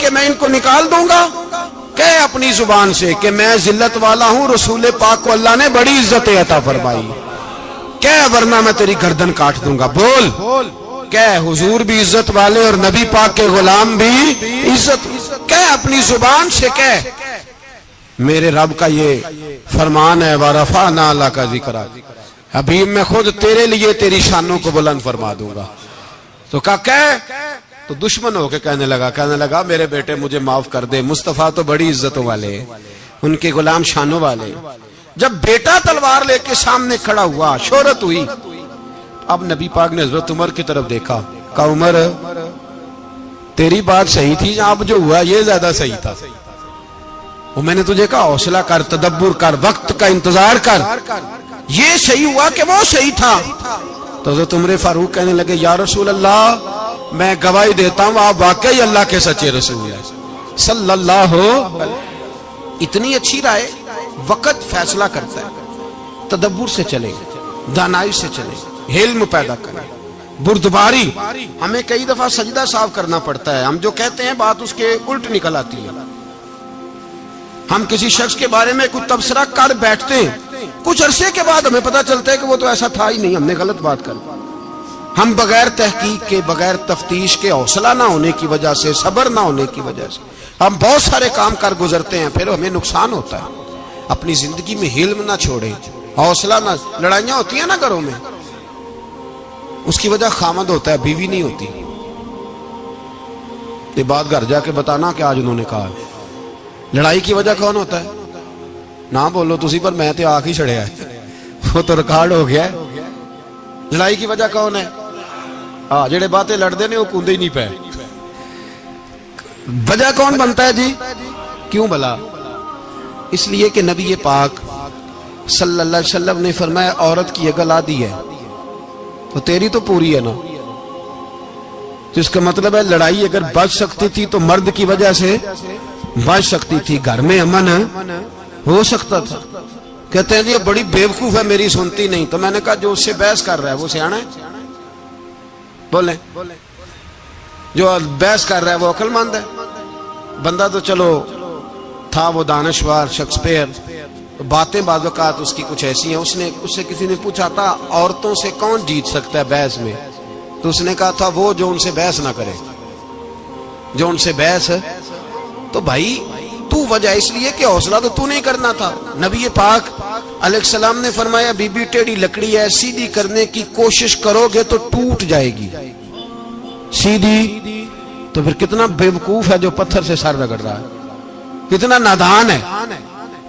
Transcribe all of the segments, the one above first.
کہ میں ان کو نکال دوں گا؟ کہے اپنی زبان سے کہ میں ذلت والا ہوں، رسول پاک کو اللہ نے بڑی عزت عطا فرمائی، کہے ورنہ میں تیری گردن کاٹ دوں گا۔ بول کہے حضور بھی عزت والے اور نبی پاک کے غلام بھی عزت، کہے اپنی زبان سے کہے میرے رب کا یہ فرمان ہے وَرَفَعْنَا لَكَ ذِكْرَكَ، حبیب میں خود تیرے لیے تیری شانوں کو بلند فرما دوں گا۔ تو کہا تو دشمن ہو کے کہنے لگا میرے بیٹے مجھے معاف کر دے، مصطفیٰ تو بڑی عزتوں والے ہیں، ان کے غلام شانوں والے ہیں۔ جب بیٹا تلوار لے کے سامنے کھڑا ہوا، شہرت ہوئی، اب نبی پاک نے حضرت عمر کی طرف دیکھا، کہا عمر تیری بات صحیح تھی، اب جو ہوا یہ زیادہ صحیح تھا، وہ میں نے تجھے کہا حوصلہ کر، تدبر کر، وقت کا انتظار کر، یہ صحیح ہوا کہ وہ صحیح تھا؟ تو حضرت عمر فاروق کہنے لگے یا رسول اللہ میں گواہی دیتا ہوں آپ واقعی اللہ کے سچے رسول ہیں صلی اللہ اتنی اچھی رائے، وقت فیصلہ کرتا ہے، تدبر سے چلے، دانائی سے چلے، علم پیدا کرے، بردباری۔ ہمیں کئی دفعہ سجدہ صاف کرنا پڑتا ہے، ہم جو کہتے ہیں بات اس کے الٹ نکل آتی ہے۔ ہم کسی شخص کے بارے میں کوئی تبصرہ کر بیٹھتے ہیں، کچھ عرصے کے بعد ہمیں پتہ چلتا ہے کہ وہ تو ایسا تھا ہی نہیں، ہم نے غلط بات کر۔ ہم بغیر تحقیق کے، بغیر تفتیش کے، حوصلہ نہ ہونے کی وجہ سے، صبر نہ ہونے کی وجہ سے ہم بہت سارے کام کر گزرتے ہیں، پھر ہمیں نقصان ہوتا ہے۔ اپنی زندگی میں علم نہ چھوڑیں، حوصلہ نہ، لڑائیاں ہوتی ہیں نا گھروں میں، اس کی وجہ خامد ہوتا ہے، بیوی نہیں ہوتی۔ یہ بات گھر جا کے بتانا کہ آج انہوں نے کہا لڑائی کی وجہ کون ہوتا ہے؟ نہ بولو تسی پر میں تے آنکھ ہی چھڑیا ہے، وہ تو ریکارڈ ہو گیا ہے۔ لڑائی کی وجہ کون ہے؟ جڑے باتیں لڑتے ہیں وہ کوندے ہی نہیں پے۔ وجہ کون بنتا ہے جی؟ کیوں بلا؟ اس لیے کہ نبی پاک صلی اللہ علیہ وسلم نے فرمایا عورت کی اگر آدھی ہے تو تیری تو پوری ہے نا، تو اس کا مطلب ہے لڑائی اگر بچ سکتی تھی تو مرد کی وجہ سے بچ سکتی تھی، گھر میں امن ہو سکتا تھا۔ کہتے ہیں جی یہ بڑی بیوقوف ہے میری سنتی نہیں، تو میں نے کہا جو اس سے بحث کر رہا ہے وہ سیانا ہے؟ بولیں جو بحث کر رہا ہے وہ عقل مند ہے؟ بندہ تو چلو تھا وہ دانشور شیکسپیئر، باتیں بعض اوقات اس کی کچھ ایسی ہیں، اس سے کسی نے پوچھا تھا عورتوں سے کون جیت سکتا ہے بحث میں، تو اس نے کہا تھا وہ جو ان سے بحث نہ کرے، جو ان سے بحث۔ تو بھائی تو وجہ اس لیے کہ حوصلہ تو نہیں کرنا تھا۔ نبی پاک علیہ السلام نے فرمایا بی بی ٹیڑھی لکڑی ہے، سیدھی کرنے کی کوشش کرو گے تو ٹوٹ جائے گی، سیدھی تو پھر کتنا بیوقوف ہے جو پتھر سے سر رگڑ رہا ہے، کتنا نادان ہے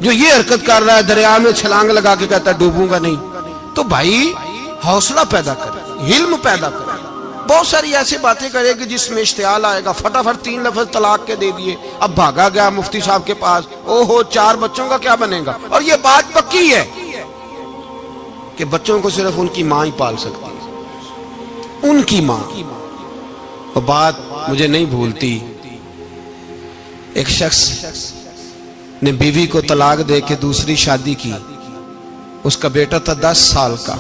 جو یہ حرکت کر رہا ہے، دریا میں چھلانگ لگا کے کہتا ہے ڈوبوں گا نہیں۔ تو بھائی حوصلہ پیدا کرے، علم پیدا کرے، بہت ساری ایسی باتیں کرے گی جس میں اشتعال آئے گا، فٹافٹ 3 لفظ طلاق کے دے دیے، اب بھاگا گیا مفتی صاحب کے پاس، اوہو 4 بچوں کا کیا بنے گا؟ اور یہ بات پکی ہے کہ بچوں کو صرف ان کی ماں ہی پال سکتی ہے، ان کی ماں۔ وہ بات مجھے نہیں بھولتی، ایک شخص نے بیوی کو طلاق دے کے دوسری شادی کی، اس کا بیٹا تھا 10 سال کا،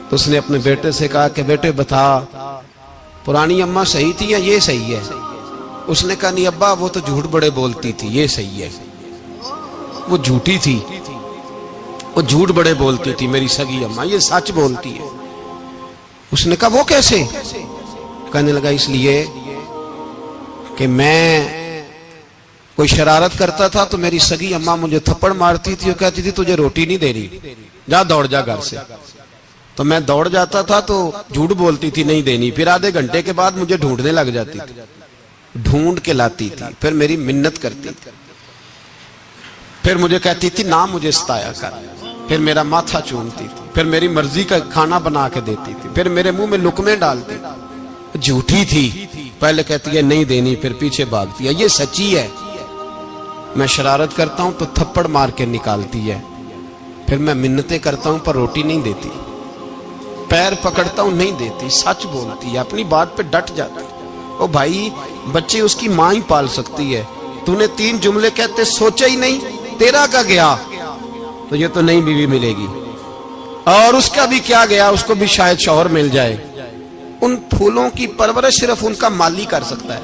تو اس نے اپنے بیٹے سے کہا کہ بیٹے بتا پرانی اماں صحیح تھی یا یہ صحیح ہے؟ اس نے کہا نہیں ابا وہ تو جھوٹ بڑے بولتی تھی، یہ صحیح ہے۔ وہ جھوٹی تھی، وہ جھوٹ بڑے بولتی تھی میری سگی اماں، یہ سچ بولتی ہے۔ اس نے کہا وہ کیسے؟ کہنے لگا اس لیے کہ میں کوئی شرارت کرتا تھا تو میری سگی اماں مجھے تھپڑ مارتی تھی، وہ کہتی تھی تجھے روٹی نہیں دے رہی، جا دوڑ جا گھر سے۔ تو میں دوڑ جاتا تھا تو جھوٹ بولتی تھی نہیں دینی، پھر آدھے گھنٹے کے بعد مجھے ڈھونڈنے لگ جاتی تھی، ڈھونڈ کے لاتی تھی، پھر میری منت کرتی تھی، پھر مجھے کہتی تھی نہ مجھے ستایا کر، پھر میرا ماتھا چومتی تھی، پھر میری مرضی کا کھانا بنا کے دیتی تھی، پھر میرے منہ میں لقمے ڈالتی تھی۔ جھوٹی تھی، پہلے کہتی ہے نہیں دینی، پھر پیچھے بھاگتی ہے۔ یہ سچی ہے، میں شرارت کرتا ہوں تو تھپڑ مار کے نکالتی ہے، پھر میں منتیں کرتا ہوں پر روٹی نہیں دیتی، پیر پکڑتا ہوں نہیں دیتی، سچ بولتی ہے، اپنی بات پہ ڈٹ جاتی ہے۔ او بھائی بچے اس کی ماں ہی پال سکتی ہے، تو نے 3 جملے کہتے سوچا ہی نہیں، تیرا کا گیا تو یہ تو نئی بیوی ملے گی، اور اس کا بھی کیا گیا، اس کو بھی شاید شوہر مل جائے۔ ان پھولوں کی پرورش صرف ان کا مالی کر سکتا ہے،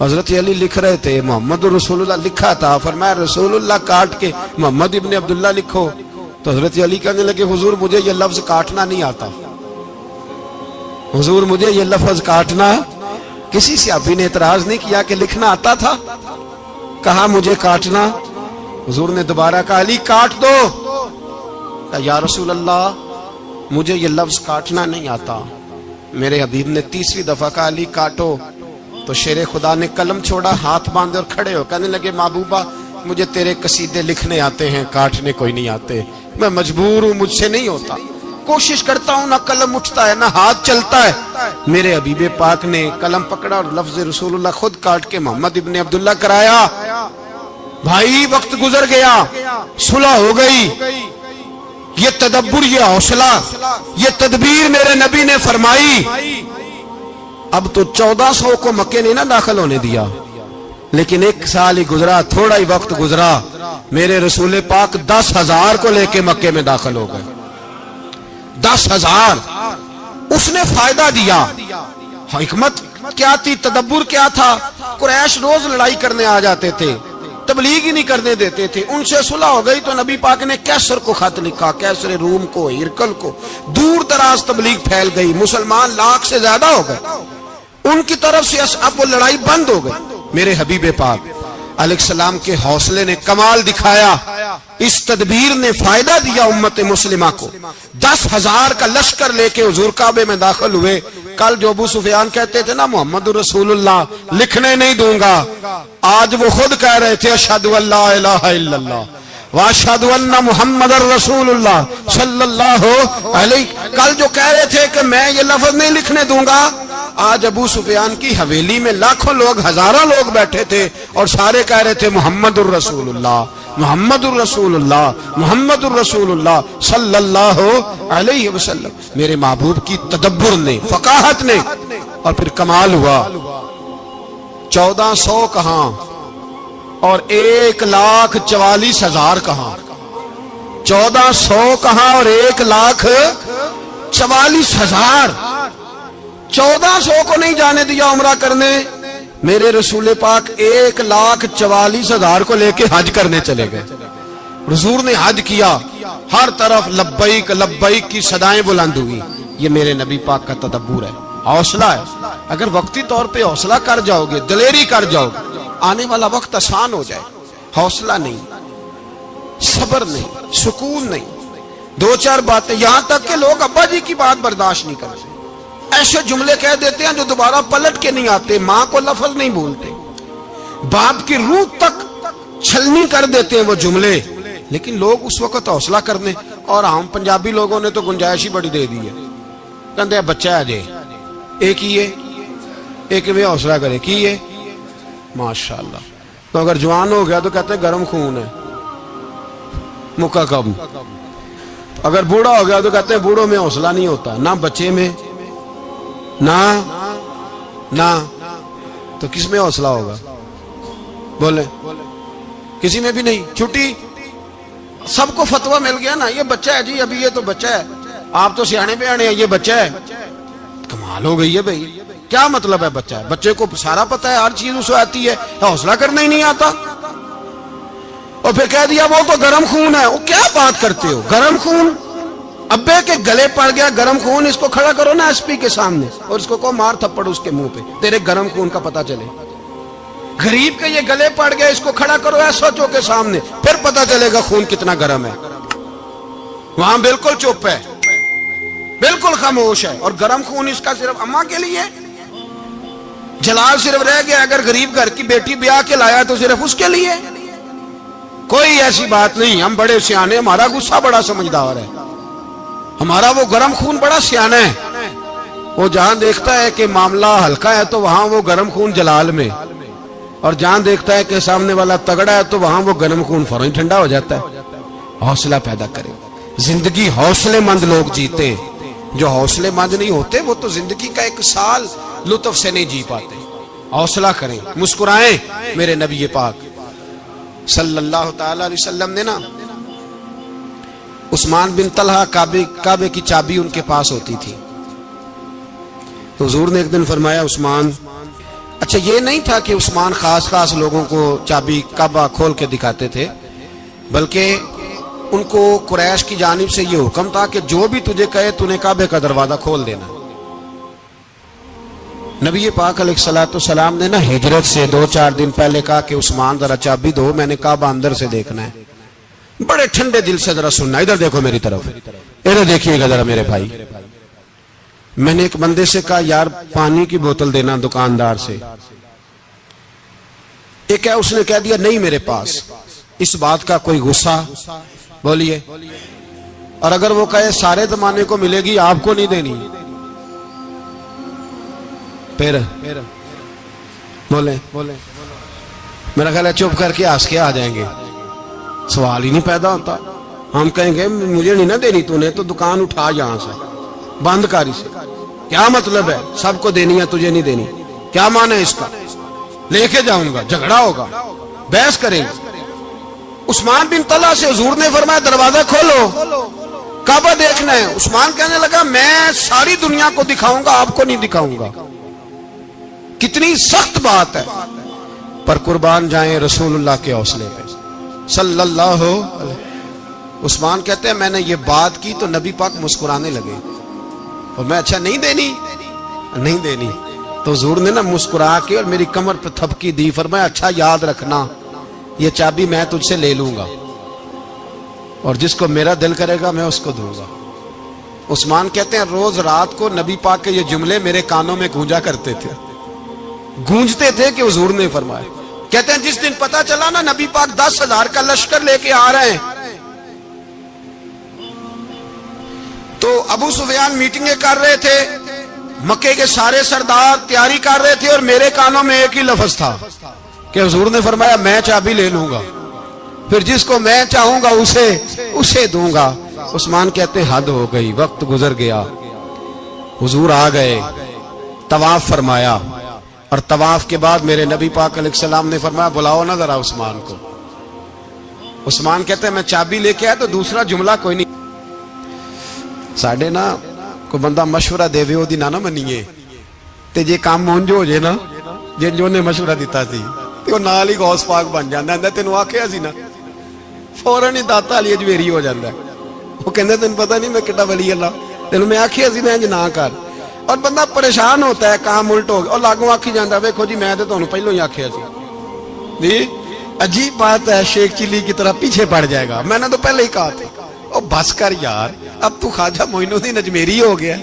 حضرت علی لکھ رہے تھے محمد رسول اللہ لکھا تھا، فرمایا رسول اللہ کاٹ کے محمد ابن عبداللہ لکھو، تو حضرت علی کہنے لگے حضور مجھے یہ لفظ کاٹنا نہیں آتا، حضور مجھے یہ لفظ کاٹنا، کسی صحابی نے اعتراض نہیں کیا کہ لکھنا آتا تھا، کہا مجھے کاٹنا، حضور نے دوبارہ کہا علی کاٹ دو، کہا یا رسول اللہ مجھے یہ لفظ کاٹنا نہیں آتا۔ میرے حبیب نے تیسری دفعہ کہا علی کاٹو، تو شیر خدا نے قلم چھوڑا، ہاتھ باندھے اور کھڑے ہو کہنے لگے محبوبہ مجھے تیرے قصیدے لکھنے آتے ہیں، کاٹنے کوئی نہیں آتے، میں مجبور ہوں، مجھ سے نہیں ہوتا، کوشش کرتا ہوں، نہ قلم اٹھتا ہے نہ ہاتھ چلتا ہے۔ میرے حبیب پاک نے قلم پکڑا اور لفظ رسول اللہ خود کاٹ کے محمد ابن عبداللہ کرایا۔ بھائی وقت گزر گیا، صلح ہو گئی، یہ تدبر، یہ حوصلہ، یہ تدبیر میرے نبی نے فرمائی۔ اب تو 1400 کو مکے نے نہ داخل ہونے دیا، لیکن ایک سال ہی گزرا، تھوڑا ہی وقت گزرا، میرے رسول پاک 10,000 کو لے کے مکے میں داخل ہو گئے۔ 10,000 اس نے فائدہ دیا۔ حکمت کیا تھی، تدبر کیا تھا؟ قریش روز لڑائی کرنے آ جاتے تھے، تبلیغ ہی نہیں کرنے دیتے تھے، ان سے صلح ہو گئی تو نبی پاک نے کیسر کو خط لکھا، کیسر روم کو، ہرکل کو، دور دراز تبلیغ پھیل گئی، مسلمان 100,000 سے زیادہ ہو گئے، ان کی طرف سے اب وہ لڑائی بند ہو گئی۔ میرے حبیب پاک علیہ السلام کے حوصلے نے کمال دکھایا، اس تدبیر نے فائدہ دیا امت مسلمہ کو۔ 10,000 کا لشکر لے کے حضور کعبے میں داخل ہوئے۔ کل جو ابو سفیان کہتے تھے نا محمد رسول اللہ لکھنے نہیں دوں گا، آج وہ خود کہہ رہے تھے اشہد ان لا الہ الا اللہ واشہد ان محمد رسول اللہ صلی اللہ علیہ۔ کل جو کہہ رہے تھے کہ میں یہ لفظ نہیں لکھنے دوں گا، آج ابو سفیان کی حویلی میں لاکھوں لوگ، ہزاروں لوگ بیٹھے تھے اور سارے کہہ رہے تھے محمد الرسول اللہ محمد الرسول اللہ محمد الرسول اللہ صلی اللہ علیہ وسلم۔ میرے محبوب کی تدبر نے، فقاہت نے، اور پھر کمال ہوا۔ 1400 کہاں اور 1,44,000 کہاں، 1400 کہاں اور 1,44,000۔ 1400 کو نہیں جانے دیا عمرہ کرنے، میرے رسول پاک 1,44,000 کو لے کے حج کرنے چلے گئے۔ حضور نے حج کیا، ہر طرف لبیک لبیک کی صدائیں بلند ہوئی۔ یہ میرے نبی پاک کا تدبر ہے، حوصلہ ہے۔ اگر وقتی طور پہ حوصلہ کر جاؤ گے، دلیری کر جاؤ گے، آنے والا وقت آسان ہو جائے۔ حوصلہ نہیں، صبر نہیں، سکون نہیں، دو چار باتیں، یہاں تک کہ لوگ ابا جی کی بات برداشت نہیں کرتے، ایسے جملے کہہ دیتے ہیں جو دوبارہ پلٹ کے نہیں آتے، ماں کو لفظ نہیں بولتے، باپ کی روح تک چھلنی کر دیتے ہیں وہ جملے، لیکن لوگ اس وقت حوصلہ کرنے، اور ہم پنجابی لوگوں نے تو گنجائش ہی بڑی دے دی ہے، کہتے ہیں بچہ ہے جے ایک ہی ہے، ایک میں حوصلہ کرے کی ہے ماشاءاللہ۔ تو اگر جوان ہو گیا تو کہتے ہیں گرم خون ہے، مکہ کب۔ اگر بوڑھا ہو گیا تو کہتے ہیں بوڑھوں میں حوصلہ نہیں ہوتا، نہ بچے میں نہ تو کس میں حوصلہ ہوگا؟ بولے کسی میں بھی نہیں۔ چھٹی سب کو فتویٰ مل گیا نا، یہ بچہ ہے جی، ابھی یہ تو بچہ ہے، آپ تو سیانے بیانے ہیں، یہ بچہ ہے۔ کمال ہو گئی ہے بھائی، کیا مطلب ہے بچہ ہے؟ بچے کو سارا پتہ ہے، ہر چیز اسے آتی ہے، حوصلہ کرنا ہی نہیں آتا، اور پھر کہہ دیا وہ تو گرم خون ہے۔ وہ کیا بات کرتے ہو، گرم خون؟ ابے کے گلے پڑ گیا گرم خون، اس کو کھڑا کرو نا ایس پی کے سامنے اور اس کو مار تھپڑ اس کے منہ پہ، تیرے گرم خون کا پتہ چلے۔ غریب کے یہ گلے پڑ گئے، اس کو کھڑا کرو ایس او کے سامنے، پھر پتہ چلے گا خون کتنا گرم ہے۔ وہاں بالکل چپ ہے، بالکل خاموش ہے، اور گرم خون اس کا صرف اماں کے لیے، جلال صرف رہ گیا اگر غریب گھر کی بیٹی بیاہ کے لایا تو صرف اس کے لیے، کوئی ایسی بات نہیں۔ ہم بڑے سیانے، ہمارا غصہ بڑا سمجھدار ہے، ہمارا وہ گرم خون بڑا سیانا ہے، وہ جہاں دیکھتا ہے کہ معاملہ ہلکا ہے تو وہاں وہ گرم خون جلال میں، اور جہاں دیکھتا ہے کہ سامنے والا تگڑا ہے تو وہاں وہ گرم خون فوراً ٹھنڈا ہو جاتا ہے۔ حوصلہ پیدا کریں، زندگی حوصلے مند لوگ جیتے ہیں، جو حوصلے مند نہیں ہوتے وہ تو زندگی کا ایک سال لطف سے نہیں جی پاتے۔ حوصلہ کریں، مسکرائیں۔ میرے نبی پاک صلی اللہ تعالی علیہ وسلم نے نا، عثمان بن طلحہ کعبے کی چابی ان کے پاس ہوتی تھی، حضور نے ایک دن فرمایا عثمان اچھا یہ نہیں تھا کہ عثمان خاص خاص لوگوں کو چابی کعبہ کھول کے دکھاتے تھے، بلکہ ان کو قریش کی جانب سے یہ حکم تھا کہ جو بھی تجھے کہے تو نے کعبے کا دروازہ کھول دینا۔ نبی پاک علیہ الصلوۃ والسلام نے نا ہجرت سے 2-4 دن پہلے کہا کہ عثمان ذرا چابی دو، میں نے کعبہ اندر سے دیکھنا ہے۔ بڑے ٹھنڈے دل سے ذرا سننا، ادھر دیکھو میری طرف، ادھر دیکھیے گا ذرا میرے بھائی۔ میں نے ایک بندے سے کہا یار پانی کی بوتل دینا دکاندار سے، ایک ہے اس نے کہہ دیا نہیں میرے پاس۔ اس بات کا کوئی غصہ بولیے، اور اگر وہ کہے سارے زمانے کو ملے گی آپ کو نہیں دینی، پھر بولے میرا خیال ہے چپ کر کے ہنس کے آ جائیں گے، سوال ہی نہیں پیدا ہوتا۔ ہم کہیں گے مجھے نہیں نہ دینی، تو نے تو دکان اٹھا یہاں سے بند کاری سے، کیا مطلب ہے سب کو دینی ہے تجھے نہیں دینی، کیا معنی ہے اس کا؟ لے کے جاؤں گا، جھگڑا ہوگا، بحث کریں گے۔ عثمان بن طلحہ سے حضور نے فرمایا دروازہ کھولو، کعبہ دیکھنا ہے۔ عثمان کہنے لگا میں ساری دنیا کو دکھاؤں گا، آپ کو نہیں دکھاؤں گا۔ کتنی سخت بات ہے، پر قربان جائیں رسول اللہ کے حوصلے پہ صلی اللہ علیہ۔ عثمان کہتے ہیں میں نے یہ بات کی تو نبی پاک مسکرانے لگے، اور میں اچھا نہیں دینی تو حضور نے نا مسکرا کے اور میری کمر پہ تھپکی دی، فرمایا اچھا یاد رکھنا یہ چابی میں تجھ سے لے لوں گا، اور جس کو میرا دل کرے گا میں اس کو دوں گا۔ عثمان کہتے ہیں روز رات کو نبی پاک کے یہ جملے میرے کانوں میں گونجتے تھے کہ حضور نے فرمایا۔ کہتے ہیں جس دن پتا چلا نا نبی پاک 10,000 کا لشکر لے کے آ رہے ہیں، تو ابو سفیان میٹنگیں کر رہے تھے، مکے کے سارے سردار تیاری کر رہے تھے، اور میرے کانوں میں ایک ہی لفظ تھا کہ حضور نے فرمایا میں چابی لے لوں گا، پھر جس کو میں چاہوں گا اسے دوں گا۔ عثمان کہتے ہیں حد ہو گئی، وقت گزر گیا، حضور آ گئے، طواف فرمایا، اور طواف کے بعد میرے نبی پاک علیہ السلام نے فرمایا بلاؤ نا ذرا عثمان کو۔ عثمان کہتے ہیں میں چابی لے کے آیا تو دوسرا جملہ کوئی نہیں۔ ساڈے نا کوئی بندہ مشورہ دے وے اودی نہ منیے، تے جے کام مونج ہو جے نا، جن جو نے مشورہ دیتا سی تے او نال ہی غوث پاک بن جاندا ہے۔ تینوں آکھیا سی نا، فوراً ہی داتا علی اجمیری ہو جاندا ہے۔ وہ کہندے تینوں پتہ نہیں میں کڈا ولی اللہ، تینوں میں آکھیا سی نا انج نہ کر، اور بندہ پریشان ہوتا ہے کام الٹ ہو گیا، اور لاگوں آکھی جاندا ویکھو جی میں تے تانوں پہلوں ہی آکھیا سی۔ جی عجیب بات ہے، شیخ چلی کی طرح پیچھے پڑ جائے گا، میں نے تو پہلے ہی کہا تھا۔ او بس کر یار، اب تو خواجہ معین الدین اجمیری ہو گیا،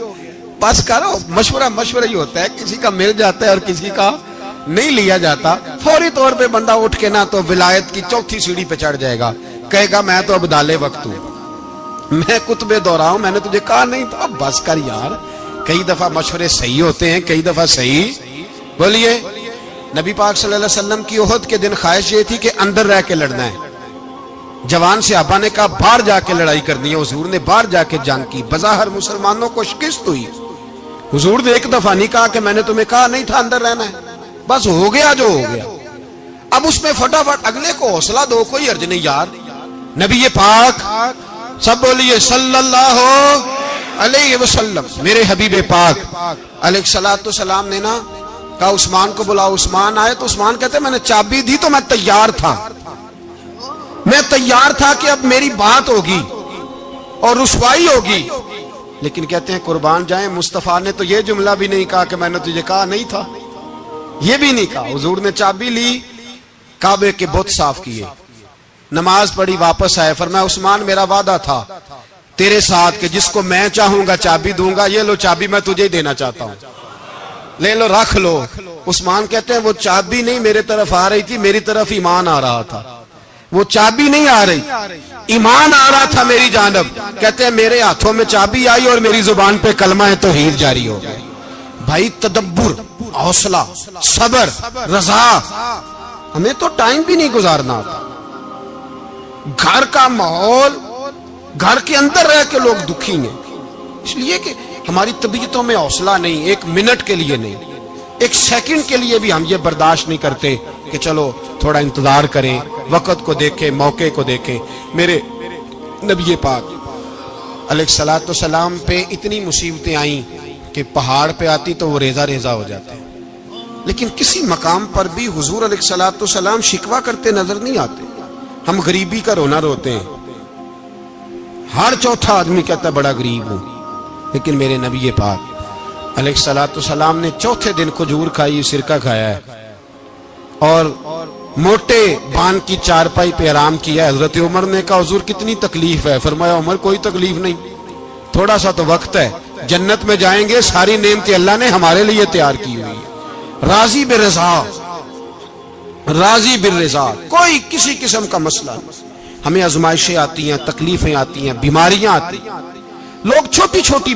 بس کرو۔ مشورہ ہی ہوتا ہے، کسی کا مل جاتا ہے اور کسی کا نہیں لیا جاتا۔ فوری طور پہ بندہ اٹھ کے نا تو ولایت کی 4تھی سیڑھی پہ چڑھ جائے گا، کہے گا میں تو اب دالے وقت ہوں، میں کتب دورہ ہوں، میں نے تجھے کہا نہیں تھا۔ اب بس کر یار، کئی دفعہ مشورے صحیح ہوتے ہیں، کئی دفعہ صحیح بولیے۔ نبی پاک صلی اللہ علیہ وسلم کی احد کے دن خواہش یہ تھی کہ اندر رہ کے لڑنا ہے۔ جوان صحابہ نے کہا باہر جا کے لڑائی کرنی ہے، حضور نے باہر جا کے جنگ کی، بظاہر مسلمانوں کو شکست ہوئی۔ حضور نے ایک دفعہ نہیں کہا کہ میں نے تمہیں کہا نہیں تھا اندر رہنا ہے، بس ہو گیا جو ہو گیا۔ اب اس میں فٹافٹ اگلے کو حوصلہ دو، کوئی حرج نہیں یار۔ نبی پاک سب بولیے صلی اللہ علیہ وسلم، میرے حبیب پاک علیہ الصلوۃ والسلام نے نا کہا عثمان کو بلاؤ۔ عثمان آئے تو عثمان کہتے میں نے چابی دی تو میں تیار تھا کہ اب میری بات ہوگی اور رسوائی ہوگی، لیکن کہتے ہیں قربان جائیں مصطفیٰ نے تو یہ جملہ بھی نہیں کہا کہ میں نے تجھے کہا نہیں تھا، یہ بھی نہیں کہا۔ حضور نے چابی لی، کعبے کے بت صاف کیے، نماز پڑھی، واپس آئے، فرمایا عثمان میرا وعدہ تھا تیرے ساتھ کہ جس کو میں چاہوں گا چابی دوں گا، یہ لو چابی میں تجھے ہی دینا چاہتا ہوں، لے لو رکھ لو۔ عثمان کہتے ہیں وہ چابی نہیں میرے طرف آ رہی تھی، میری طرف ایمان آ رہا تھا، وہ چابی نہیں آ رہی، ایمان آ رہا تھا میری جانب۔ کہتے ہیں میرے ہاتھوں میں چابی آئی اور میری زبان پہ کلمہ توحید جاری ہو گئی۔ بھائی تدبر، حوصلہ، صبر، رضا، ہمیں تو ٹائم بھی نہیں گزارنا ہوتا۔ گھر کا ماحول، گھر کے اندر رہ کے لوگ دکھی ہیں، اس لیے کہ ہماری طبیعتوں میں حوصلہ نہیں، ایک منٹ کے لیے نہیں، ایک سیکنڈ کے لیے بھی ہم یہ برداشت نہیں کرتے کہ چلو تھوڑا انتظار کریں، وقت کو دیکھیں، موقع کو دیکھیں۔ میرے نبی پاک علیہ الصلوۃ والسلام پہ اتنی مصیبتیں آئیں کہ پہاڑ پہ آتی تو وہ ریزہ ریزہ ہو جاتے ہیں، لیکن کسی مقام پر بھی حضور علیہ الصلوۃ والسلام شکوہ کرتے نظر نہیں آتے. ہم غریبی کا رونا روتے ہیں، ہر چوتھا آدمی کہتا ہے بڑا غریب ہوں، لیکن میرے نبی پاک علیہ الصلوۃ والسلام نے چوتھے دن کھجور کھائی، سرکہ کھایا ہے اور موٹے بان کی چارپائی پہ آرام کیا ہے. حضرت عمر نے کہا حضور کتنی تکلیف ہے؟ فرمایا عمر کوئی تکلیف نہیں، تھوڑا سا تو وقت ہے، جنت میں جائیں گے، ساری نعمتیں اللہ نے ہمارے لیے تیار کی ہوئی ہے. راضی بالرضا، راضی بالرضا، کوئی کسی قسم کا مسئلہ نہیں. ہمیں آزمائشیں آتی ہیں، تکلیفیں آتی ہیں، بیماریاں آتی ہیں، لوگ چھوٹی چھوٹی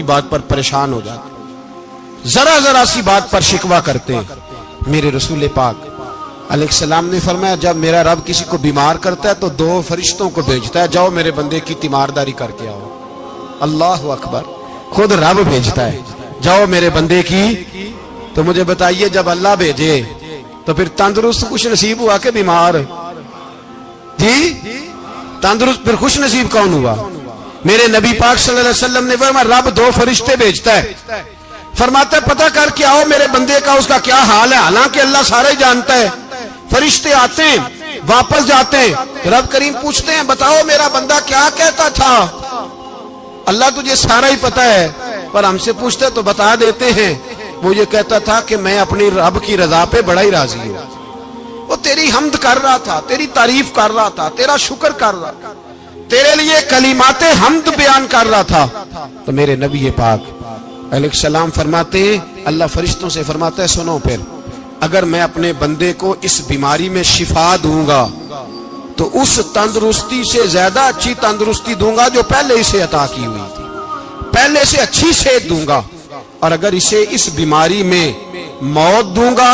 بات پر پریشان ہو جاتے ہیں، ذرا سی بات پر شکوہ کرتے ہیں. میرے رسول پاک علیہ السلام نے فرمایا جب میرا رب کسی کو بیمار کرتا ہے تو 2 فرشتوں کو بھیجتا ہے، جاؤ میرے بندے کی تیمارداری کر کے آؤ. اللہ اکبر، خود رب بھیجتا ہے، جاؤ میرے بندے کی. تو مجھے بتائیے جب اللہ بھیجے تو پھر تندرست خوش نصیب ہوا کہ بیمار؟ جی تندرست پھر خوش نصیب کون ہوا؟ میرے نبی پاک صلی اللہ علیہ وسلم نے فرمایا رب 2 فرشتے بھیجتا ہے، فرماتا ہے پتہ کر کے آؤ میرے بندے کا اس کا کیا حال ہے. حالانکہ اللہ سارا ہی جانتا ہے. فرشتے آتے ہیں، واپس جاتے ہیں، رب کریم پوچھتے ہیں بتاؤ میرا بندہ کیا کہتا تھا؟ اللہ تجھے سارا ہی پتہ ہے، پر ہم سے پوچھتے تو بتا دیتے ہیں. وہ یہ کہتا تھا کہ میں اپنی رب کی رضا پہ بڑا ہی راضی ہوں. وہ تیری حمد کر رہا تھا، تیری تعریف کر رہا تھا، تیرا شکر کر رہا تھا، تیرے لیے کلمات حمد بیان کر رہا تھا. تو میرے نبی پاک علیہ السلام فرماتے ہیں، اللہ فرشتوں سے فرماتا ہے سنو پھر اگر میں اپنے بندے کو اس بیماری میں شفا دوں گا تو اس تندرستی سے زیادہ اچھی تندرستی دوں گا جو پہلے اسے عطا کی ہوئی تھی، پہلے سے اچھی صحت دوں گا. اور اگر اسے اس بیماری میں موت دوں گا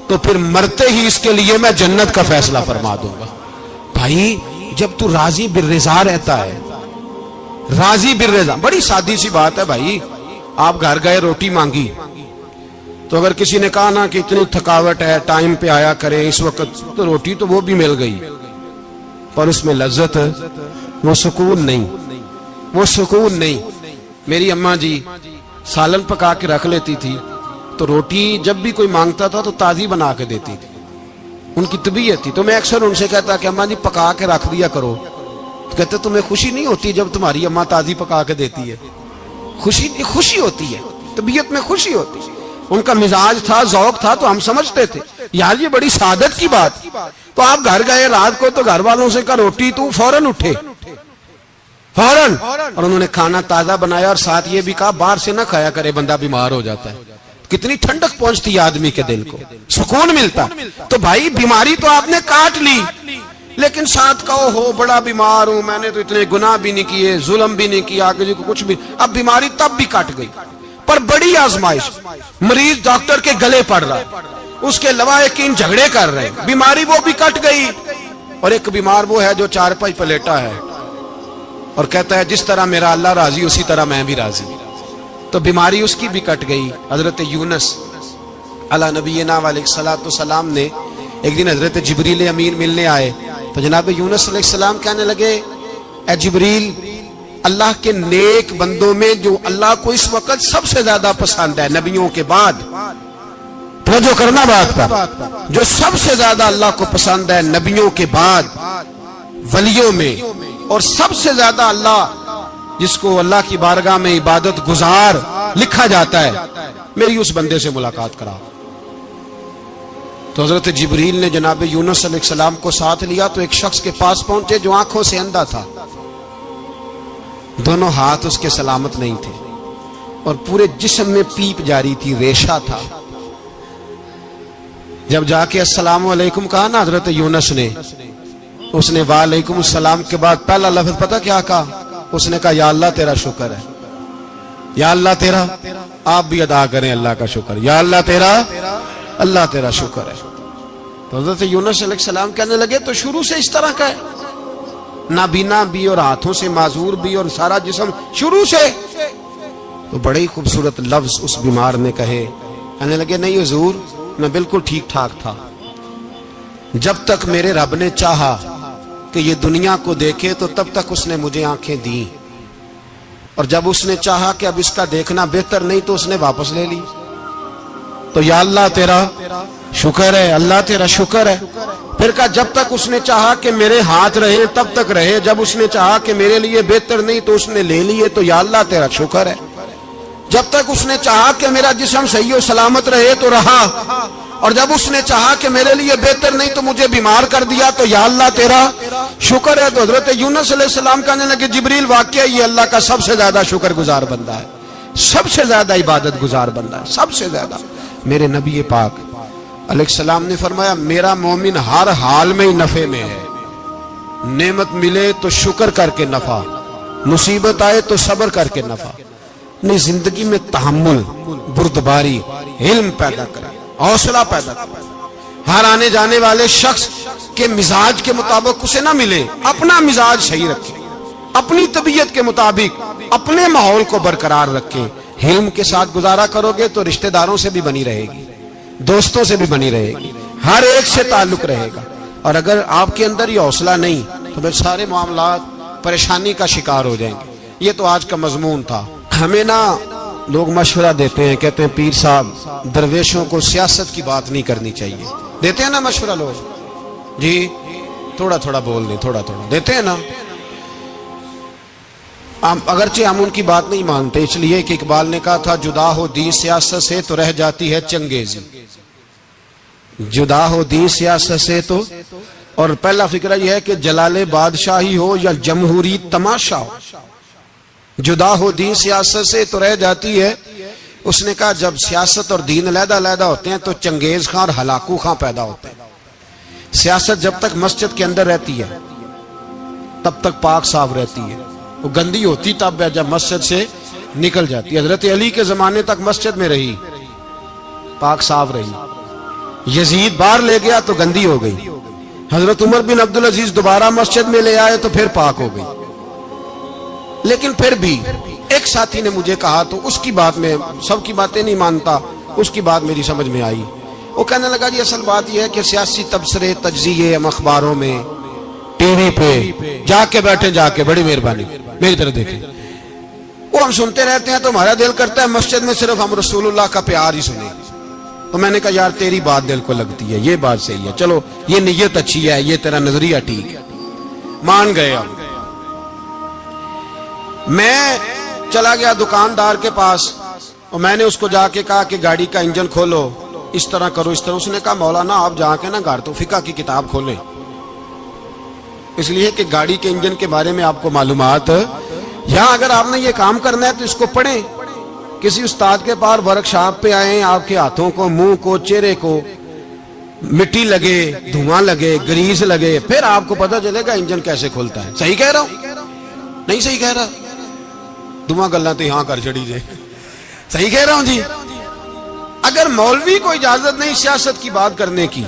تو پھر مرتے ہی اس کے لیے میں جنت کا فیصلہ فرما دوں گا. بھائی جب تو راضی بالرضا رہتا ہے، راضی بالرضا، بڑی سادی سی بات ہے بھائی. آپ گھر گئے روٹی مانگی تو اگر کسی نے کہا نا کہ اتنی تھکاوٹ ہے ٹائم پہ آیا کریں اس وقت، تو روٹی تو وہ بھی مل گئی پر اس میں لذت، وہ سکون نہیں، وہ سکون نہیں. میری اماں جی سالن پکا کے رکھ لیتی تھی تو روٹی جب بھی کوئی مانگتا تھا تو تازی بنا کے دیتی تھی، ان کی طبیعت تھی. تو میں اکثر ان سے کہتا کہ اماں جی پکا کے رکھ دیا کرو. تو کہتے تمہیں خوشی نہیں ہوتی جب تمہاری اماں تازی پکا کے دیتی ہے؟ خوشی ہوتی ہے، طبیعت میں خوشی ہوتی ہے. ان کا مزاج تھا، ذوق تھا، تو ہم سمجھتے تھے یار یہ بڑی سعادت کی بات. تو آپ گھر گئے رات کو تو گھر والوں سے کہا روٹی، تو فوراً اٹھے فوراً، اور انہوں نے کھانا تازہ بنایا اور ساتھ یہ بھی کہا باہر سے نہ کھایا کرے بندہ بیمار ہو جاتا ہے. کتنی ٹھنڈک پہنچتی ہے آدمی کے دل کو، سکون ملتا. تو بھائی بیماری تو آپ نے کاٹ لی لیکن ساتھ کہو ہو بڑا بیمار ہوں، میں نے تو اتنے گناہ بھی نہیں کیے، ظلم بھی نہیں کیا، کسی کو کچھ بھی. اب بیماری تب بھی کٹ گئی پر بڑی آزمائش، مریض ڈاکٹر کے گلے پڑ رہا ہے، اس کے لواحقین جھگڑے کر رہے ہیں، بیماری وہ بھی کٹ گئی. اور ایک بیمار وہ ہے جو چارپائی پہ لیٹا ہے اور کہتا ہے جس طرح میرا اللہ راضی اسی طرح میں بھی راضی. تو بیماری اس کی بھی کٹ گئی. حضرت یونس علی نبینا علیہ الصلوۃ والسلام نے ایک دن حضرت جبریل امین ملنے آئے تو جناب یونس علیہ السلام کہنے لگے اے جبریل، اللہ کے نیک بندوں میں جو اللہ کو اس وقت سب سے زیادہ پسند ہے نبیوں کے بعد، توجہ کرنا بات پر، جو سب سے زیادہ اللہ کو پسند ہے نبیوں کے بعد ولیوں میں، اور سب سے زیادہ اللہ جس کو اللہ کی بارگاہ میں عبادت گزار لکھا جاتا ہے، میری اس بندے سے ملاقات کرا. تو حضرت جبریل نے جناب یونس علیہ السلام کو ساتھ لیا تو ایک شخص کے پاس پہنچے جو آنکھوں سے اندھا تھا، دونوں ہاتھ اس کے سلامت نہیں تھے اور پورے جسم میں پیپ جاری تھی، ریشہ تھا. جب جا کے السلام علیکم کہا نا حضرت یونس نے، اس نے وعلیکم السلام کے بعد پہلا لفظ پتہ کیا کہا؟ اس نے کہا یا اللہ تیرا شکر ہے، یا اللہ تیرا، آپ بھی ادا کریں اللہ کا شکر، یا اللہ تیرا، اللہ تیرا شکر ہے. تو حضرت یونس علیہ السلام کہنے لگے تو شروع سے اس طرح کا ہے، نابینا بھی اور ہاتھوں سے معذور بھی اور سارا جسم شروع سے. تو بڑے ہی خوبصورت لفظ اس بیمار نے کہے، کہنے لگے نہیں حضور میں بالکل ٹھیک ٹھاک تھا، جب تک میرے رب نے چاہا کہ یہ دنیا کو دیکھے تو تب تک اس نے مجھے آنکھیں دیں، اور جب اس نے چاہا کہ اب اس کا دیکھنا بہتر نہیں تو اس نے واپس لے لی. تو یا اللہ تیرا شکر ہے، اللہ تیرا شکر ہے۔ پھر کہا جب تک اس نے چاہا کہ میرے ہاتھ رہے تب تک رہے، جب اس نے چاہا کہ میرے لیے بہتر نہیں تو اس نے لے لیے، تو یا اللہ تیرا شکر ہے۔ جب تک اس نے چاہا کہ میرا جسم صحیح و سلامت رہے تو رہا، اور جب اس نے چاہا کہ میرے لیے بہتر نہیں تو مجھے بیمار کر دیا، تو یا اللہ تیرا شکر ہے۔ تو حضرت یونس علیہ السلام کہنے لگے جبریل واقعہ یہ اللہ کا سب سے زیادہ شکر گزار بندہ ہے، سب سے زیادہ عبادت گزار بندہ ہے، سب سے زیادہ۔ میرے نبی پاک علیہ السلام نے فرمایا میرا مومن ہر حال میں ہی نفع میں ہے، نعمت ملے تو شکر کر کے نفع، مصیبت آئے تو صبر کر کے نفع۔ اپنی زندگی میں تحمل، بردباری، علم پیدا کرے، حوصلہ پیدا کرے۔ ہر آنے جانے والے شخص کے مزاج کے مطابق اسے نہ ملے، اپنا مزاج صحیح رکھے، اپنی طبیعت کے مطابق اپنے ماحول کو برقرار رکھے۔ علم کے ساتھ گزارا کرو گے تو رشتہ داروں سے بھی بنی رہے گی، دوستوں سے بھی بنی رہے گی، ہر ایک سے تعلق رہے گا۔ اور اگر آپ کے اندر یہ حوصلہ نہیں تو پھر سارے معاملات پریشانی کا شکار ہو جائیں گے۔ یہ تو آج کا مضمون تھا۔ ہمیں نا لوگ مشورہ دیتے ہیں، کہتے ہیں پیر صاحب درویشوں کو سیاست کی بات نہیں کرنی چاہیے، دیتے ہیں نا مشورہ لوگ؟ جی تھوڑا تھوڑا بول دیں، تھوڑا تھوڑا دیتے ہیں نا۔ اگرچہ ہم ان کی بات نہیں مانتے، اس لیے کہ اقبال نے کہا تھا جدا ہو دین سیاست سے تو رہ جاتی ہے چنگیزی، جدا ہو دین سیاست سے تو۔ اور پہلا فکرہ یہ ہے کہ جلال بادشاہی ہو یا جمہوری تماشا ہو، جدا ہو دین سیاست سے تو رہ جاتی ہے۔ اس نے کہا جب سیاست اور دین علیحدہ علیحدہ ہوتے ہیں تو چنگیز خان اور ہلاکو خان پیدا ہوتے ہیں۔ سیاست جب تک مسجد کے اندر رہتی ہے تب تک پاک صاف رہتی ہے، وہ گندی ہوتی تب جب مسجد سے نکل جاتی ہے۔ حضرت علی کے زمانے تک مسجد میں رہی، پاک صاف رہی۔ یزید باہر لے گیا تو گندی ہو گئی۔ حضرت عمر بن عبدالعزیز دوبارہ مسجد میں لے آئے تو پھر پاک ہو گئی۔ لیکن پھر بھی ایک ساتھی نے مجھے کہا تو اس کی بات میں، سب کی باتیں نہیں مانتا، اس کی بات میری سمجھ میں آئی۔ وہ کہنے لگا جی اصل بات یہ ہے کہ سیاسی تبصرے تجزیے ہم اخباروں میں ٹی وی پہ جا کے بیٹھے، جا کے بڑی مہربانی میری طرف دیکھیں، وہ ہم سنتے رہتے ہیں تو ہمارا دل کرتا ہے مسجد میں صرف ہم رسول اللہ کا پیار ہی سنیں۔ تو میں نے کہا یار تیری بات دل کو لگتی ہے، یہ بات صحیح ہے، چلو یہ نیت اچھی ہے، یہ تیرا نظریہ ٹھیک ہے، مان گئے ہم۔ میں چلا گیا دکاندار کے پاس اور میں نے اس کو جا کے کہا کہ گاڑی کا انجن کھولو، اس طرح کرو، اس طرح۔ اس نے کہا مولانا آپ جا کے نا گھر تو فقہ کی کتاب کھولیں، اس لیے کہ گاڑی کے انجن کے بارے میں آپ کو معلومات، یہاں اگر آپ نے یہ کام کرنا ہے تو اس کو پڑھیں، کسی استاد کے پاس ورک شاپ پہ آئیں، آپ کے ہاتھوں کو، منہ کو، چہرے کو مٹی لگے، دھواں لگے، گریس لگے، پھر آپ کو پتہ چلے گا انجن کیسے کھلتا ہے۔ صحیح کہہ رہا ہوں؟ نہیں صحیح کہہ رہا؟ دھواں گلنا تو یہاں کر چڑی جائے، صحیح کہہ رہا ہوں جی؟ اگر مولوی کو اجازت نہیں سیاست کی بات کرنے کی،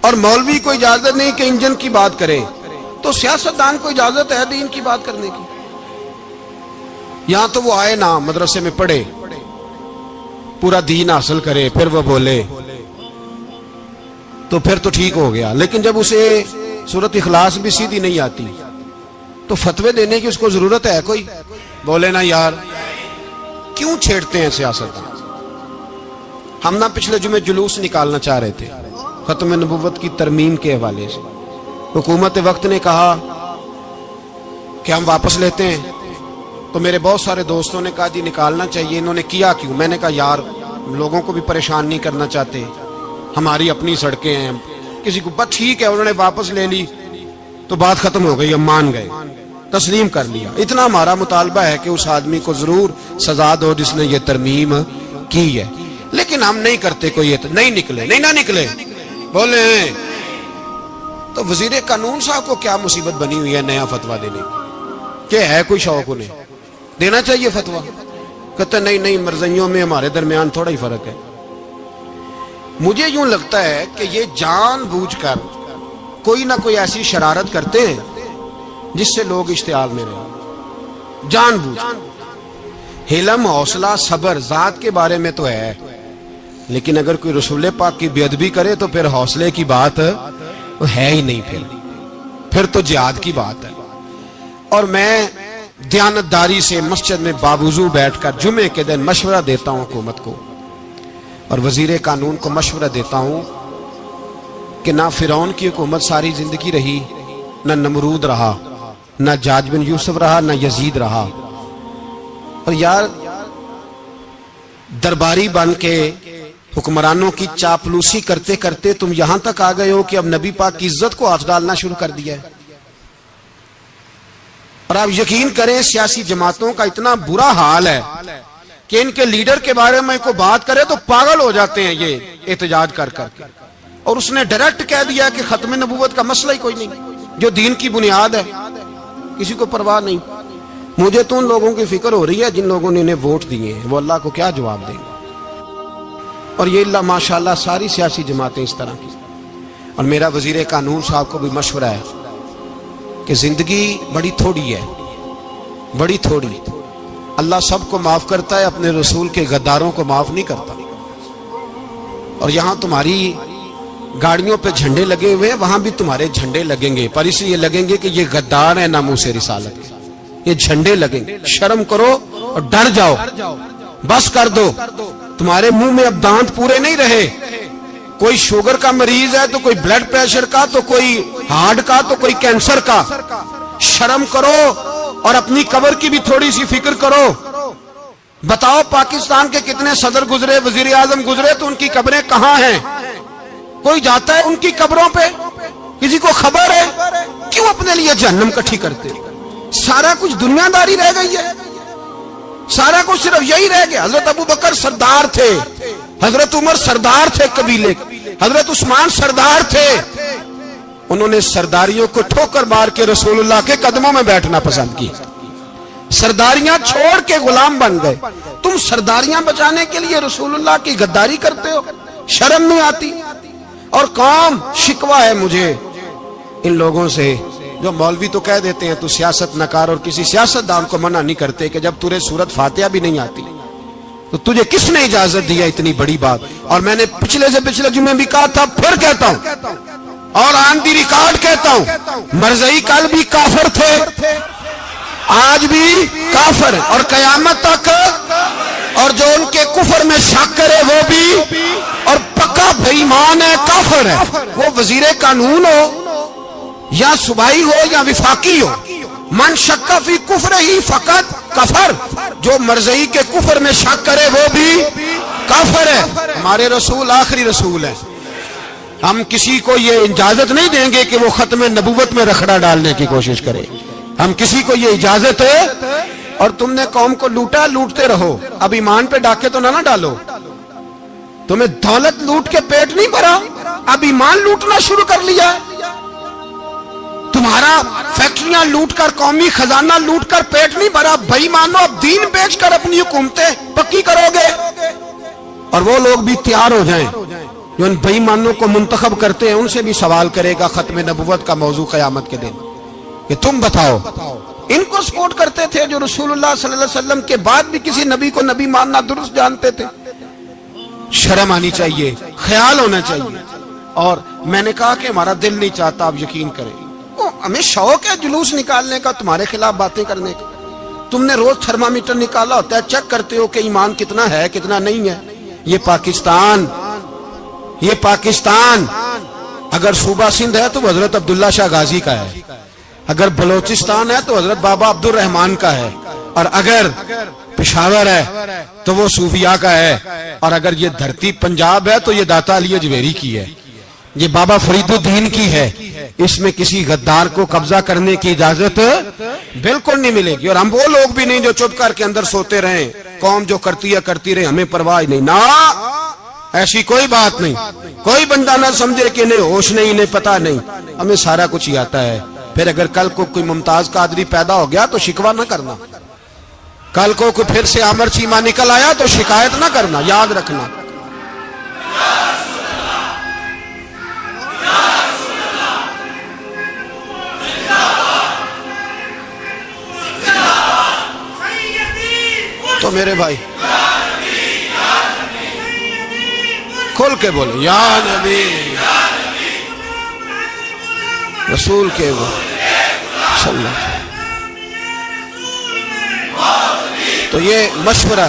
اور مولوی کو اجازت نہیں کہ انجن کی بات کرے، تو سیاستدان کو اجازت ہے دین کی بات کرنے کی؟ یہاں تو وہ آئے نا مدرسے میں پڑھے، پورا دین حاصل کرے، پھر وہ بولے تو پھر تو ٹھیک ہو گیا۔ لیکن جب اسے سورۃ اخلاص بھی سیدھی نہیں آتی تو فتوے دینے کی اس کو ضرورت ہے کوئی؟ بولے نا یار کیوں چھیڑتے ہیں سیاست؟ ہم نہ پچھلے جمعے جلوس نکالنا چاہ رہے تھے ختم نبوت کی ترمیم کے حوالے سے، حکومت وقت نے کہا کہ ہم واپس لیتے ہیں، تو میرے بہت سارے دوستوں نے کہا جی نکالنا چاہیے، انہوں نے کیا کیوں؟ میں نے کہا یار لوگوں کو بھی پریشان نہیں کرنا چاہتے، ہماری اپنی سڑکیں ہیں، کسی کو بس ٹھیک ہے، انہوں نے واپس لے لی تو بات ختم ہو گئی، ہم مان گئے، تسلیم کر لیا۔ اتنا ہمارا مطالبہ ہے کہ اس آدمی کو ضرور سزا دو جس نے یہ ترمیم کی ہے، لیکن ہم نہیں کرتے، کوئی نہیں نکلے، نہیں نہ نکلے بولے ہیں۔ تو وزیر قانون صاحب کو کیا مصیبت بنی ہوئی ہے نیا فتویٰ دینے کی؟ کہ ہے کوئی شوق انہیں دینا چاہیے فتویٰ؟ کہتے نہیں مرضیوں میں ہمارے درمیان تھوڑا ہی فرق ہے۔ مجھے یوں لگتا ہے کہ یہ جان بوجھ کر کوئی نہ کوئی ایسی شرارت کرتے ہیں جس سے لوگ اشتعال میں رہیں، جان بوجھ۔ حلم، حوصلہ، صبر ذات کے بارے میں تو ہے، لیکن اگر کوئی رسول پاک کی بے ادبی کرے تو پھر حوصلے کی بات ہے ہی نہیں، پھر تو جہاد کی بات ہے۔ اور میں دیانتداری سے مسجد میں باوضو بیٹھ کر جمعے کے دن مشورہ دیتا ہوں حکومت کو، اور وزیر قانون کو مشورہ دیتا ہوں کہ نہ فرعون کی حکومت ساری زندگی رہی، نہ نمرود رہا، نہ جاج بن یوسف رہا، نہ یزید رہا، اور یار درباری بن کے حکمرانوں کی چاپلوسی کرتے کرتے تم یہاں تک آ گئے ہو کہ اب نبی پاک کی عزت کو ہاتھ ڈالنا شروع کر دیا ہے۔ اور آپ یقین کریں سیاسی جماعتوں کا اتنا برا حال ہے کہ ان کے لیڈر کے بارے میں کوئی بات کرے تو پاگل ہو جاتے ہیں یہ احتجاج کر کر کے، اور اس نے ڈائریکٹ کہہ دیا کہ ختم نبوت کا مسئلہ ہی کوئی نہیں، جو دین کی بنیاد ہے، کسی کو پرواہ نہیں۔ مجھے تو ان لوگوں کی فکر ہو رہی ہے جن لوگوں نے انہیں ووٹ دیے ہیں، وہ اللہ کو کیا جواب دیں گے۔ اور یہ اللہ ماشاءاللہ ساری سیاسی جماعتیں اس طرح کی۔ اور میرا وزیر قانون صاحب کو بھی مشورہ ہے کہ زندگی بڑی تھوڑی ہے، بڑی تھوڑی، اللہ سب کو معاف کرتا ہے، اپنے رسول کے غداروں کو معاف نہیں کرتا۔ اور یہاں تمہاری گاڑیوں پہ جھنڈے لگے ہوئے ہیں، وہاں بھی تمہارے جھنڈے لگیں گے، پر اس لیے لگیں گے کہ یہ غدار ہے ناموس رسالت، یہ جھنڈے لگیں گے۔ شرم کرو اور ڈر جاؤ، بس کر دو، تمہارے منہ میں اب دانت پورے نہیں رہے۔ کوئی شوگر کا مریض ہے تو کوئی بلڈ پریشر کا، تو کوئی ہارٹ کا، تو کوئی کینسر کا۔ شرم کرو اور اپنی قبر کی بھی تھوڑی سی فکر کرو۔ بتاؤ پاکستان کے کتنے صدر گزرے، وزیر اعظم گزرے، تو ان کی قبریں کہاں ہیں؟ کوئی جاتا ہے ان کی قبروں پہ؟ کسی کو خبر ہے؟ کیوں اپنے لیے جہنم کٹھی کرتے؟ سارا کچھ دنیا داری رہ گئی ہے، سارا کچھ صرف یہی رہ گیا۔ حضرت ابو بکر سردار تھے، حضرت عمر سردار تھے قبیلے، حضرت عثمان سردار تھے، انہوں نے سرداریوں کو ٹھوکر مار کے رسول اللہ کے قدموں میں بیٹھنا پسند کی، سرداریاں چھوڑ کے غلام بن گئے۔ تم سرداریاں بچانے کے لیے رسول اللہ کی غداری کرتے ہو، شرم نہیں آتی؟ اور قوم شکوہ ہے مجھے ان لوگوں سے جو مولوی تو کہہ دیتے ہیں تو سیاست نہ کر، اور کسی سیاست دان کو منع نہیں کرتے کہ جب تجھے سورت فاتحہ بھی نہیں آتی تو تجھے کس نے اجازت دیا اتنی بڑی بات؟ اور میں نے پچھلے سے پچھلے جمعے بھی کہا تھا، پھر کہتا ہوں اور آن دی ریکارڈ کہتا ہوں، مرزائی کل بھی کافر تھے، آج بھی کافر ہے، اور قیامت تک، اور جو ان کے کفر میں شک کرے وہ بھی، اور پکا بے ایمان ہے، کافر ہے۔ وہ وزیر قانون ہو یا صوبائی ہو یا وفاقی ہو، من شک فی کفر ہی فقط کفر، جو مرزائی کے کفر میں شک کرے وہ بھی کافر ہے۔ ہمارے رسول آخری رسول ہے، ہم کسی کو یہ اجازت نہیں دیں گے کہ وہ ختم نبوت میں رکھڑا ڈالنے کی کوشش کرے، ہم کسی کو یہ اجازت ہے۔ اور تم نے قوم کو لوٹا، لوٹتے رہو، اب ایمان پہ ڈاکے تو نہ ڈالو۔ تمہیں دولت لوٹ کے پیٹ نہیں بھرا، اب ایمان لوٹنا شروع کر لیا ہے۔ تمہارا فیکٹریاں لوٹ کر، قومی خزانہ لوٹ کر پیٹ نہیں بھرا، بھائی مانو اب دین بیچ کر اپنی حکومتیں پکی کرو گے۔ اور وہ لوگ بھی تیار ہو جائیں جو ان بھائی مانوں کو منتخب کرتے ہیں، ان سے بھی سوال کرے گا ختم نبوت کا موضوع قیامت کے دن کہ تم بتاؤ، ان کو سپورٹ کرتے تھے جو رسول اللہ صلی اللہ علیہ وسلم کے بعد بھی کسی نبی کو نبی ماننا درست جانتے تھے؟ شرم آنی چاہیے، خیال ہونا چاہیے۔ اور میں نے کہا کہ ہمارا دل نہیں چاہتا، آپ یقین کریں، ہمیں شوق ہے جلوس نکالنے کا، تمہارے خلاف باتیں کرنے کا۔ تم نے روز تھرمامیٹر نکالا ہوتا ہے، چیک کرتے ہو کہ ایمان کتنا ہے کتنا نہیں ہے۔ یہ پاکستان اگر صوبہ سندھ ہے تو حضرت عبداللہ شاہ غازی کا ہے، اگر بلوچستان ہے تو حضرت بابا عبد الرحمان کا ہے، اور اگر پشاور ہے تو وہ صوفیاء کا ہے، اور اگر یہ دھرتی پنجاب ہے تو یہ داتا علی اجویری کی ہے، یہ بابا فرید الدین کی ہے۔ اس میں کسی غدار کو قبضہ کرنے کی اجازت بالکل نہیں ملے گی۔ اور ہم وہ لوگ بھی نہیں جو چپ کر کے اندر سوتے رہیں، قوم جو کرتی ہے کرتی رہے، ہمیں پرواہ نہیں، نہ ایسی کوئی بات نہیں۔ کوئی بندہ نہ سمجھے کہ انہیں ہوش نہیں، انہیں پتہ نہیں، ہمیں سارا کچھ ہی آتا ہے۔ پھر اگر کل کو کوئی ممتاز قادری پیدا ہو گیا تو شکوہ نہ کرنا، کل کو کوئی پھر سے عامر چیمہ نکل آیا تو شکایت نہ کرنا، یاد رکھنا۔ تو میرے بھائی کھل کے بولے یا نبی رسول کے وہ صلی اللہ علیہ وسلم۔ تو یہ مشورہ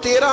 13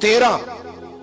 13।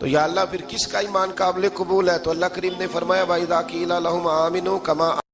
تو یا اللہ پھر کس کا ایمان قابل قبول ہے؟ تو اللہ کریم نے فرمایا وَإِذَا قِيلَ لَهُمْ آمِنُوا كَمَا